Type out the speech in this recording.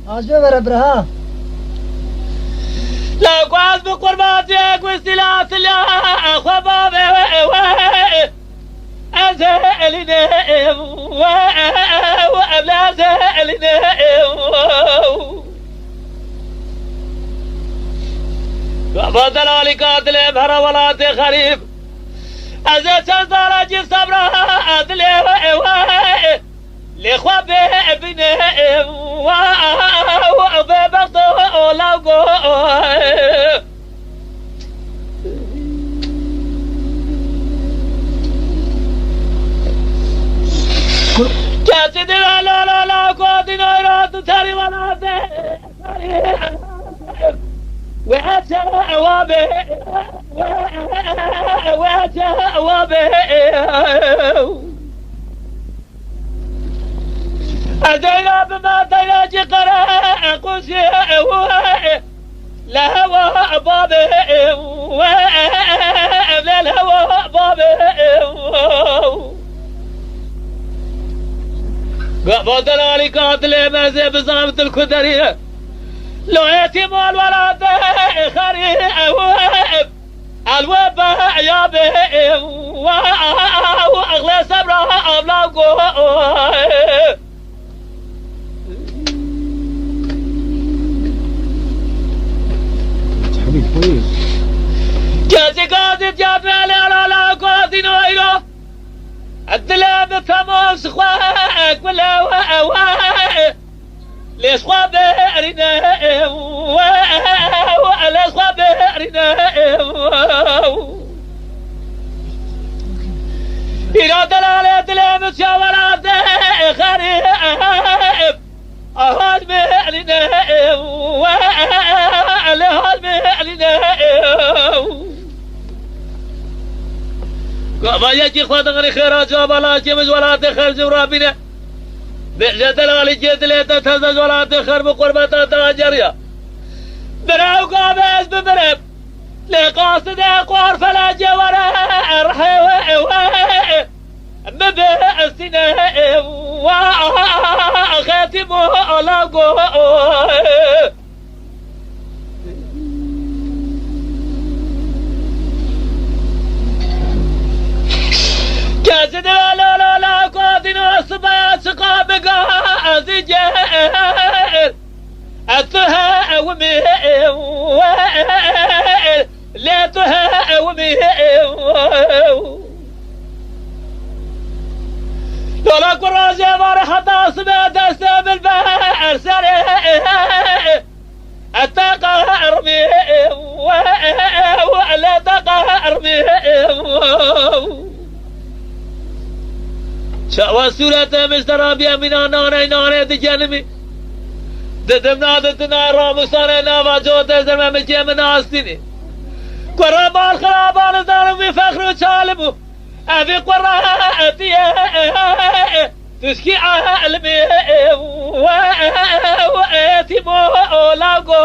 عجب ربرها لا قاس بقرباتك واستلات الله خباب أزالنا وأبلا زالنا فضل عليك أدلي بهر ولا تخريب أزا سنزال جي صبر أدلي لخواب ابني وببغض لوقو كاسد لا لا لا لا قادي نيرات تاري ولا وحتى وابه وحتى وابه أدينا بما تياجي قراء قسي لهوى بابه للهوى بابه فضل عليك عدل مازي بصامت الكدرية لو يتم الولد خريب الوباء يا به واغلى صبرها ابلاغو جازي قاضي جابنا لا قاضي نويرو الدلاب فموس خواك ولا ليش خبرنا ولا خبرنا إلى دلالة دلاب شاورات خريب أهل مهلنا وأهل مهلنا ما يجي خاطر خيرات ولا جمز ولا تخرج ربنا بجد الغالي جد لا تتهزز ولا تخرب قربة تاجريا براو قابز ببرب لقاصد اقوار فلا جورا ارحي مبسنا وخاتم لقو جازد لا قادن الصبايا سقاب قازي جهر أتها ومي لا تها ومي لولا قراجي مرحبا سبات أسلام البحر سريع التقهر مي ولا تقهر مي شاوى سورة مستر أبي أمينا ناني دجانمي ددمنا دتنا رامساني ناما جوتا زرما مجي من آستيني قرابان خرابان ظالمي فخر وشالمو أبي قراتي تشكي عالمي وأتي مو لاغو